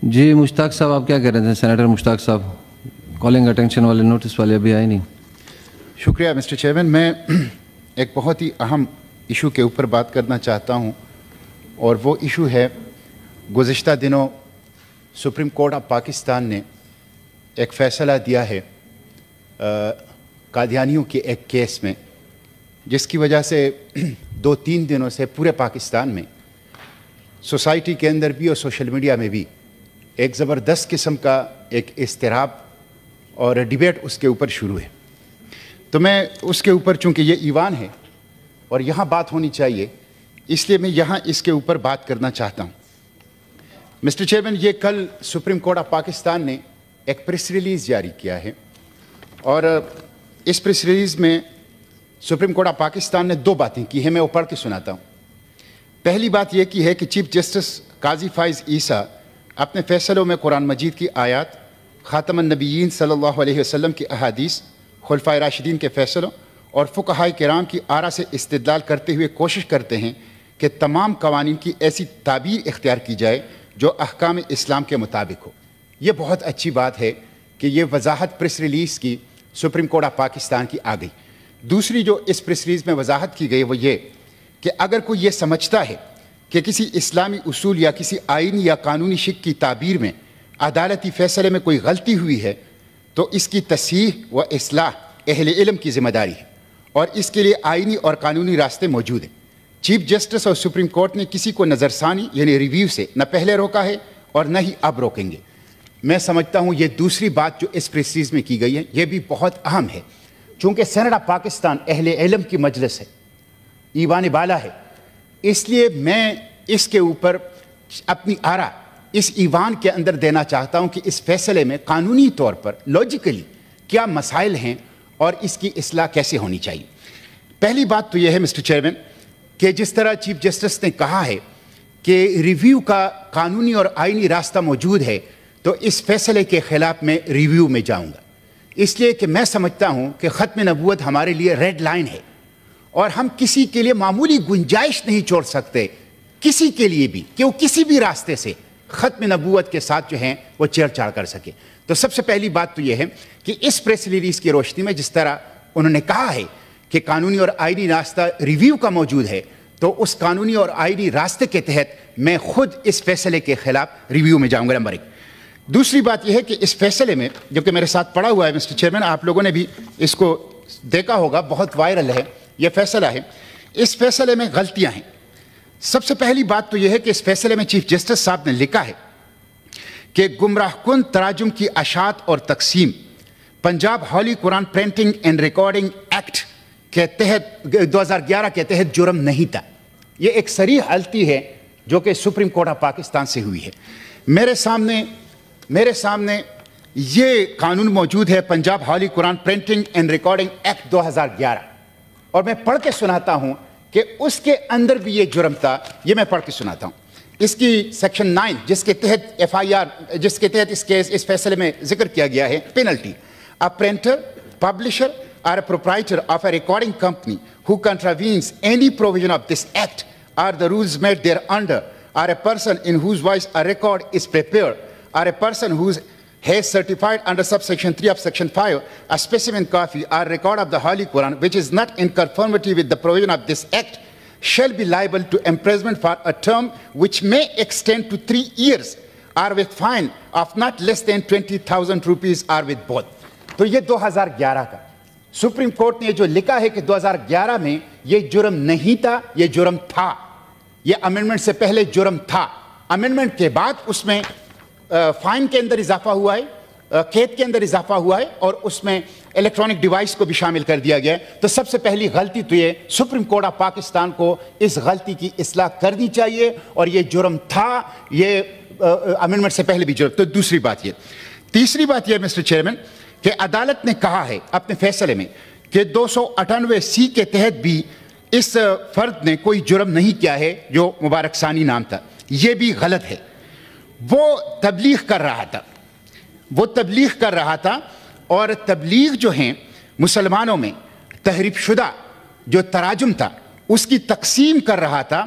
جی مشتاق صاحب آپ کیا کہہ رہے تھے؟ سینیٹر مشتاق صاحب کالنگ اٹینشن والے نوٹس والے ابھی آئے نہیں. شکریہ مسٹر چیئرمین. میں ایک بہت ہی اہم ایشو کے اوپر بات کرنا چاہتا ہوں اور وہ ایشو ہے گزشتہ دنوں سپریم کورٹ آف پاکستان نے ایک فیصلہ دیا ہے قادیانیوں کے ایک کیس میں، جس کی وجہ سے 2-3 دنوں سے پورے پاکستان میں سوسائٹی کے اندر بھی اور سوشل میڈیا میں بھی ایک زبردست قسم کا ایک اضطراب اور ڈیبیٹ اس کے اوپر شروع ہے. تو میں اس کے اوپر، چونکہ یہ ایوان ہے اور یہاں بات ہونی چاہیے، اس لیے میں یہاں اس کے اوپر بات کرنا چاہتا ہوں. مسٹر چیئرمین، یہ کل سپریم کورٹ آف پاکستان نے ایک پریس ریلیز جاری کیا ہے اور اس پریس ریلیز میں سپریم کورٹ آف پاکستان نے 2 باتیں کی ہیں. میں وہ پڑھ کے سناتا ہوں. پہلی بات یہ کی ہے کہ چیف جسٹس قاضی فائز عیسیٰ اپنے فیصلوں میں قرآن مجید کی آیات، خاتم النبیین صلی اللہ علیہ وسلم کی احادیث، خلفائے راشدین کے فیصلوں اور فقہائے کرام کی آراء سے استدلال کرتے ہوئے کوشش کرتے ہیں کہ تمام قوانین کی ایسی تعبیر اختیار کی جائے جو احکام اسلام کے مطابق ہو. یہ بہت اچھی بات ہے کہ یہ وضاحت پریس ریلیز کی سپریم کورٹ آف پاکستان کی آ گئی. دوسری جو اس پریس ریلیز میں وضاحت کی گئی وہ یہ کہ اگر کوئی یہ سمجھتا ہے کہ کسی اسلامی اصول یا کسی آئینی یا قانونی شک کی تعبیر میں عدالتی فیصلے میں کوئی غلطی ہوئی ہے تو اس کی تصحیح و اصلاح اہل علم کی ذمہ داری ہے اور اس کے لیے آئینی اور قانونی راستے موجود ہیں. چیف جسٹس اور سپریم کورٹ نے کسی کو نظر ثانی یعنی ریویو سے نہ پہلے روکا ہے اور نہ ہی اب روکیں گے. میں سمجھتا ہوں یہ دوسری بات جو اس پریس ریلیز میں کی گئی ہے یہ بھی بہت اہم ہے. چونکہ سینٹ آف پاکستان اہل علم کی مجلس ہے، ایوان بالا ہے، اس لیے میں اس کے اوپر اپنی آراء اس ایوان کے اندر دینا چاہتا ہوں کہ اس فیصلے میں قانونی طور پر لاجیکلی کیا مسائل ہیں اور اس کی اصلاح کیسے ہونی چاہیے. پہلی بات تو یہ ہے مسٹر چیئرمین کہ جس طرح چیف جسٹس نے کہا ہے کہ ریویو کا قانونی اور آئینی راستہ موجود ہے، تو اس فیصلے کے خلاف میں ریویو میں جاؤں گا، اس لیے کہ میں سمجھتا ہوں کہ ختم نبوت ہمارے لیے ریڈ لائن ہے اور ہم کسی کے لیے معمولی گنجائش نہیں چھوڑ سکتے کسی کے لیے بھی کہ وہ کسی بھی راستے سے ختم نبوت کے ساتھ جو ہیں وہ چھیڑ چھاڑ کر سکے. تو سب سے پہلی بات تو یہ ہے کہ اس پریس ریلیز کی روشنی میں جس طرح انہوں نے کہا ہے کہ قانونی اور آئینی راستہ ریویو کا موجود ہے، تو اس قانونی اور آئینی راستے کے تحت میں خود اس فیصلے کے خلاف ریویو میں جاؤں گا. نمبر 1. دوسری بات یہ ہے کہ اس فیصلے میں جو کہ میرے ساتھ پڑا ہوا ہے مسٹر چیئرمین، آپ لوگوں نے بھی اس کو دیکھا ہوگا، بہت وائرل ہے یہ فیصلہ ہے. اس فیصلے میں غلطیاں ہیں. سب سے پہلی بات تو یہ ہے کہ اس فیصلے میں چیف جسٹس صاحب نے لکھا ہے کہ گمراہ کن تراجم کی اشاعت اور تقسیم پنجاب ہولی قرآن پرنٹنگ اینڈ ریکارڈنگ ایکٹ کے تحت 2011 کے تحت جرم نہیں تھا. یہ ایک صریح غلطی ہے جو کہ سپریم کورٹ آف پاکستان سے ہوئی ہے. میرے سامنے یہ قانون موجود ہے، پنجاب ہولی قرآن پرنٹنگ اینڈ ریکارڈنگ ایکٹ 2011، اور میں پڑھ کے سناتا ہوں کہ اس کے اندر بھی یہ جرم تھا. یہ میں پڑھ کے سناتا ہوں. اس کی سیکشن 9 جس کے تحت FIR، جس کے تحت اس فیصلے میں ذکر کیا گیا ہے، penalty: a printer, publisher or a proprietor of a recording company who contravenes any provision of this act or the rules made thereunder, or a person in whose voice a record is prepared, or a person who has certified under subsection 3 of section 5 a specimen copy or record of the Holy Quran which is not in conformity with the provision of this act shall be liable to imprisonment for a term which may extend to 3 years or with fine of not less than 20,000 rupees or with both. تو یہ 2011 کا supreme court نے جو لکھا ہے کہ 2011 میں یہ جرم نہیں تھا، یہ جرم تھا. یہ امینڈمنٹ سے پہلے جرم تھا. امینڈمنٹ کے بعد اس میں فائن کے اندر اضافہ ہوا ہے، قید کے اندر اضافہ ہوا ہے، اور اس میں الیکٹرانک ڈیوائس کو بھی شامل کر دیا گیا ہے. تو سب سے پہلی غلطی تو یہ سپریم کورٹ آف پاکستان کو اس غلطی کی اصلاح کرنی چاہیے، اور یہ جرم تھا، یہ امینڈمنٹ سے پہلے بھی جرم. تو دوسری بات یہ. تیسری بات یہ مسٹر چیئرمین کہ عدالت نے کہا ہے اپنے فیصلے میں کہ 298C کے تحت بھی اس فرد نے کوئی جرم نہیں کیا ہے جو مبارک ثانی نام تھا. یہ بھی غلط ہے. وہ تبلیغ کر رہا تھا اور تبلیغ جو ہیں مسلمانوں میں تحریف شدہ جو تراجم تھا اس کی تقسیم کر رہا تھا.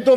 2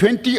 20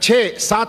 6, 7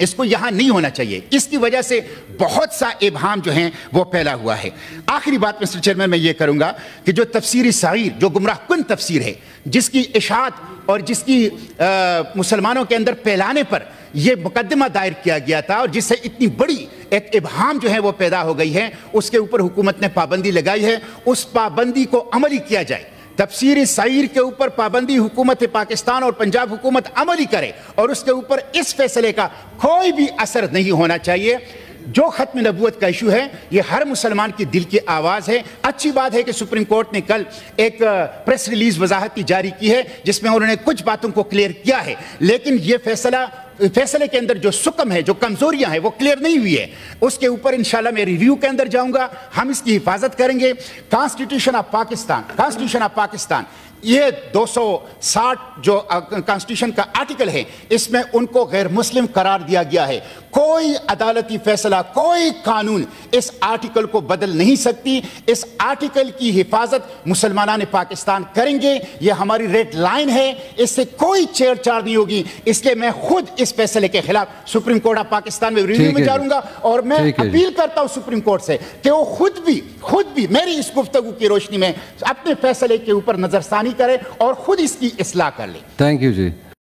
اس کو یہاں نہیں ہونا چاہیے. اس کی وجہ سے بہت سا ابہام جو ہیں وہ پھیلا ہوا ہے. آخری بات مسٹر چیئرمین میں یہ کروں گا کہ جو تفسیر صغیر جو گمراہ کن تفسیر ہے, جس کی اشاعت اور جس کی مسلمانوں کے اندر پھیلانے پر یہ مقدمہ دائر کیا گیا تھا, اور جس سے اتنی بڑی ایک ابہام جو ہے وہ پیدا ہو گئی ہے, اس کے اوپر حکومت نے پابندی لگائی ہے. اس پابندی کو عملی کیا جائے. تفسیر صغیر کے اوپر پابندی حکومت پاکستان اور پنجاب حکومت عملی کرے, اور اس کے اوپر اس فیصلے کا کوئی بھی اثر نہیں ہونا چاہیے. جو ختم نبوت کا ایشو ہے یہ ہر مسلمان کی دل کی آواز ہے. اچھی بات ہے کہ سپریم کورٹ نے کل ایک پریس ریلیز وضاحتی جاری کی ہے جس میں انہوں نے کچھ باتوں کو کلیئر کیا ہے, لیکن یہ فیصلے کے اندر جو سکم ہے, جو کمزوریاں ہیں, وہ کلیئر نہیں ہوئی ہے. اس کے اوپر انشاءاللہ میں ریویو کے اندر جاؤں گا, ہم اس کی حفاظت کریں گے. کانسٹیٹیوشن آف پاکستان یہ 260 جو کانسٹیٹیوشن کا آرٹیکل ہے, اس میں ان کو غیر مسلم قرار دیا گیا ہے. کوئی عدالتی فیصلہ, کوئی قانون اس آرٹیکل کو بدل نہیں سکتی. اس آرٹیکل کی حفاظت مسلمانان پاکستان کریں گے. یہ ہماری ریڈ لائن ہے, اس سے کوئی چھیڑ چھاڑ نہیں ہوگی. اس لیے میں خود اس فیصلے کے خلاف سپریم کورٹ آف پاکستان میں ریویو میں جاؤں گا, اور میں اپیل کرتا ہوں سپریم کورٹ سے کہ وہ خود بھی میری اس گفتگو کی روشنی میں اپنے فیصلے کے اوپر نظر ثانی کرے اور خود اس کی اصلاح کر لے. Thank you G.